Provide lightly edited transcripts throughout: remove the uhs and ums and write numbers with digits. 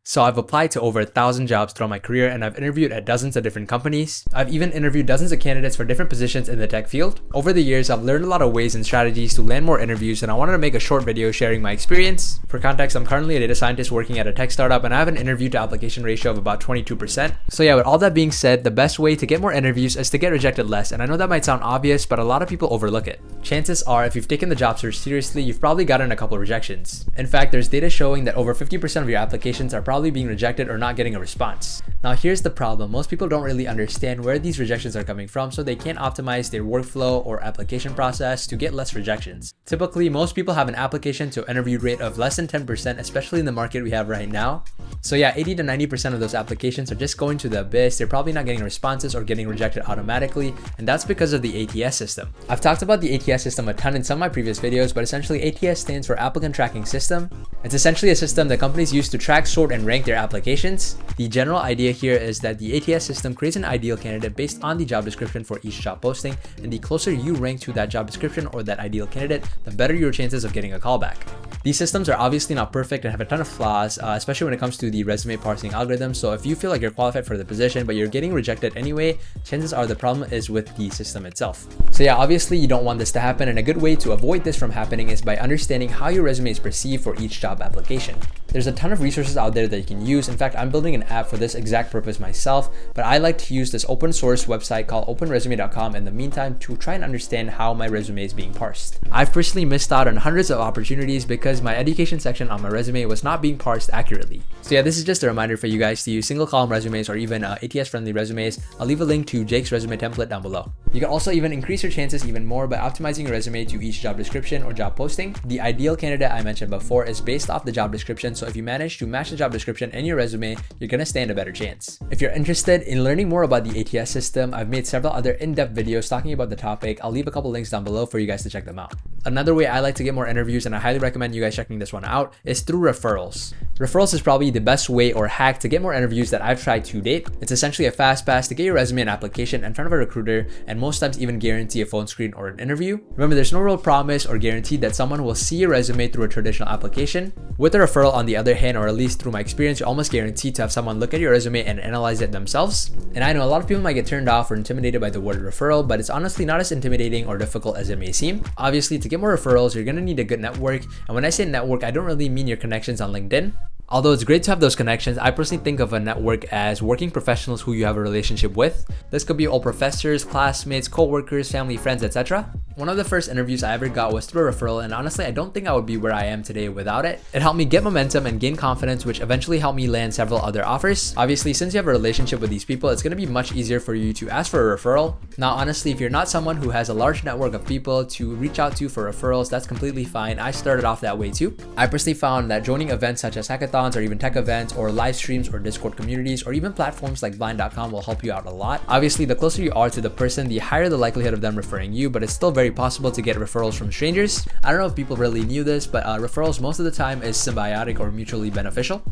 So I've applied to over 1,000 jobs throughout my career, and I've interviewed at dozens of different companies. I've even interviewed dozens of candidates for different positions in the tech field. Over the years, I've learned a lot of ways and strategies to land more interviews, and I wanted to make a short video sharing my experience. For context, I'm currently a data scientist working at a tech startup, and I have an interview to application ratio of about 22%. So yeah, with all that being said, the best way to get more interviews is to get rejected less, and I know that might sound obvious, but a lot of people overlook it. Chances are, if you've taken the job search seriously, you've probably gotten a couple rejections. In fact, there's data showing that over 50% of your applications are probably being rejected or not getting a response. Now here's the problem. Most people don't really understand where these rejections are coming from, so they can't optimize their workflow or application process to get less rejections. Typically, most people have an application to interview rate of less than 10%, especially in the market we have right now. So yeah, 80 to 90% of those applications are just going to the abyss. They're probably not getting responses or getting rejected automatically, and that's because of the ATS system. I've talked about the ATS system a ton in some of my previous videos, but essentially ATS stands for Applicant Tracking System. It's essentially a system that companies use to track, sort, and rank their applications. The general idea here is that the ATS system creates an ideal candidate based on the job description for each job posting, and the closer you rank to that job description or that ideal candidate, the better your chances of getting a callback. These systems are obviously not perfect and have a ton of flaws, especially when it comes to the resume parsing algorithm. So if you feel like you're qualified for the position, but you're getting rejected anyway, chances are the problem is with the system itself. So yeah, obviously you don't want this to happen, and a good way to avoid this from happening is by understanding how your resume is perceived for each job application. There's a ton of resources out there that you can use. In fact, I'm building an app for this exact purpose myself, but I like to use this open source website called openresume.com in the meantime to try and understand how my resume is being parsed. I've personally missed out on hundreds of opportunities because my education section on my resume was not being parsed accurately. So yeah, this is just a reminder for you guys to use single column resumes or even ATS friendly resumes. I'll leave a link to Jake's resume template down below. You can also even increase your chances even more by optimizing your resume to each job description or job posting. The ideal candidate I mentioned before is based off the job description, so if you manage to match the job description in your resume, you're gonna stand a better chance. If you're interested in learning more about the ATS system, I've made several other in-depth videos talking about the topic. I'll leave a couple links down below for you guys to check them out. Another way I like to get more interviews, and I highly recommend you guys checking this one out, is through referrals. Referrals is probably the best way or hack to get more interviews that I've tried to date. It's essentially a fast pass to get your resume and application in front of a recruiter, and most times even guarantee a phone screen or an interview. Remember, there's no real promise or guarantee that someone will see your resume through a traditional application. With a referral, on the other hand, or at least through my experience, you're almost guaranteed to have someone look at your resume and analyze it themselves. And I know a lot of people might get turned off or intimidated by the word referral, but it's honestly not as intimidating or difficult as it may seem. Obviously, to get more referrals, you're gonna need a good network. And when I say network, I don't really mean your connections on LinkedIn. Although it's great to have those connections, I personally think of a network as working professionals who you have a relationship with. This could be all professors, classmates, co-workers, family, friends, etc. One of the first interviews I ever got was through a referral, and honestly, I don't think I would be where I am today without it. It helped me get momentum and gain confidence, which eventually helped me land several other offers. Obviously, since you have a relationship with these people, it's going to be much easier for you to ask for a referral. Now, honestly, if you're not someone who has a large network of people to reach out to for referrals, that's completely fine. I started off that way too. I personally found that joining events such as hackathons or even tech events or live streams or Discord communities or even platforms like Blind.com will help you out a lot. Obviously, the closer you are to the person, the higher the likelihood of them referring you, but it's still very possible to get referrals from strangers. I don't know if people really knew this, but referrals most of the time is symbiotic or mutually beneficial.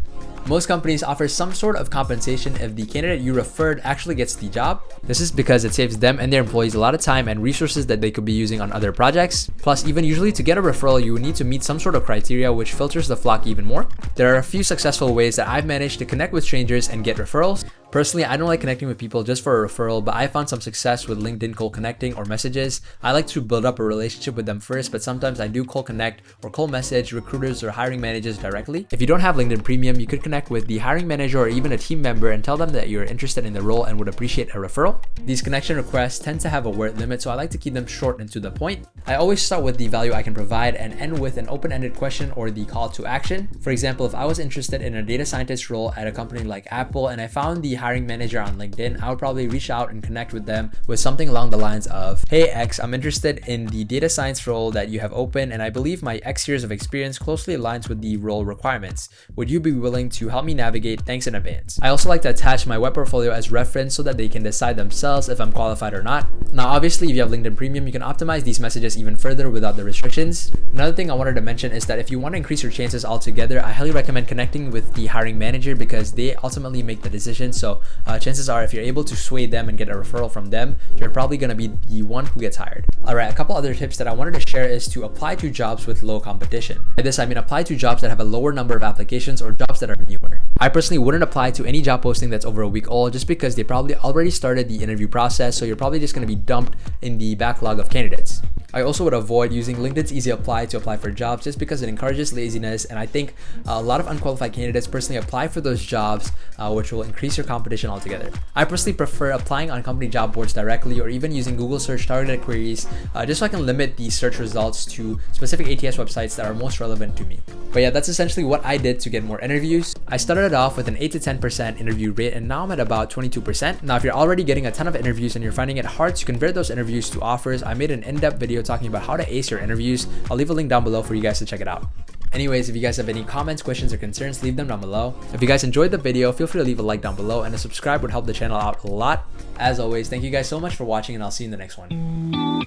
Most companies offer some sort of compensation if the candidate you referred actually gets the job. This is because it saves them and their employees a lot of time and resources that they could be using on other projects. Plus, even usually to get a referral, you would need to meet some sort of criteria, which filters the flock even more. There are a few successful ways that I've managed to connect with strangers and get referrals. Personally, I don't like connecting with people just for a referral, but I found some success with LinkedIn cold connecting or messages. I like to build up a relationship with them first, but sometimes I do cold connect or cold message recruiters or hiring managers directly. If you don't have LinkedIn Premium, you could connect with the hiring manager or even a team member and tell them that you're interested in the role and would appreciate a referral. These connection requests tend to have a word limit, so I like to keep them short and to the point. I always start with the value I can provide and end with an open-ended question or the call to action. For example, if I was interested in a data scientist role at a company like Apple and I found the hiring manager on LinkedIn, I would probably reach out and connect with them with something along the lines of, "Hey X, I'm interested in the data science role that you have open, and I believe my X years of experience closely aligns with the role requirements. Would you be willing to help me navigate? Thanks in advance." I also like to attach my web portfolio as reference so that they can decide themselves if I'm qualified or not. Now, obviously, if you have LinkedIn Premium, you can optimize these messages even further without the restrictions. Another thing I wanted to mention is that if you want to increase your chances altogether, I highly recommend connecting with the hiring manager because they ultimately make the decision. So chances are, if you're able to sway them and get a referral from them, you're probably going to be the one who gets hired. All right, a couple other tips that I wanted to share is to apply to jobs with low competition. By this, I mean apply to jobs that have a lower number of applications or jobs that are newer. I personally wouldn't apply to any job posting that's over a week old just because they probably already started the interview process, so you're probably just going to be dumped in the backlog of candidates. I also would avoid using LinkedIn's Easy Apply to apply for jobs just because it encourages laziness, and I think a lot of unqualified candidates personally apply for those jobs, which will increase your competition altogether. I personally prefer applying on company job boards directly or even using Google search targeted queries just so I can limit the search results to specific ATS websites that are most relevant to me. But yeah, that's essentially what I did to get more interviews. I started off with an 8 to 10% interview rate, and now I'm at about 22%. Now, if you're already getting a ton of interviews and you're finding it hard to convert those interviews to offers, I made an in-depth video talking about how to ace your interviews. I'll leave a link down below for you guys to check it out. Anyways, if you guys have any comments, questions, or concerns, leave them down below. If you guys enjoyed the video, feel free to leave a like down below, and a subscribe would help the channel out a lot. As always, thank you guys so much for watching, and I'll see you in the next one.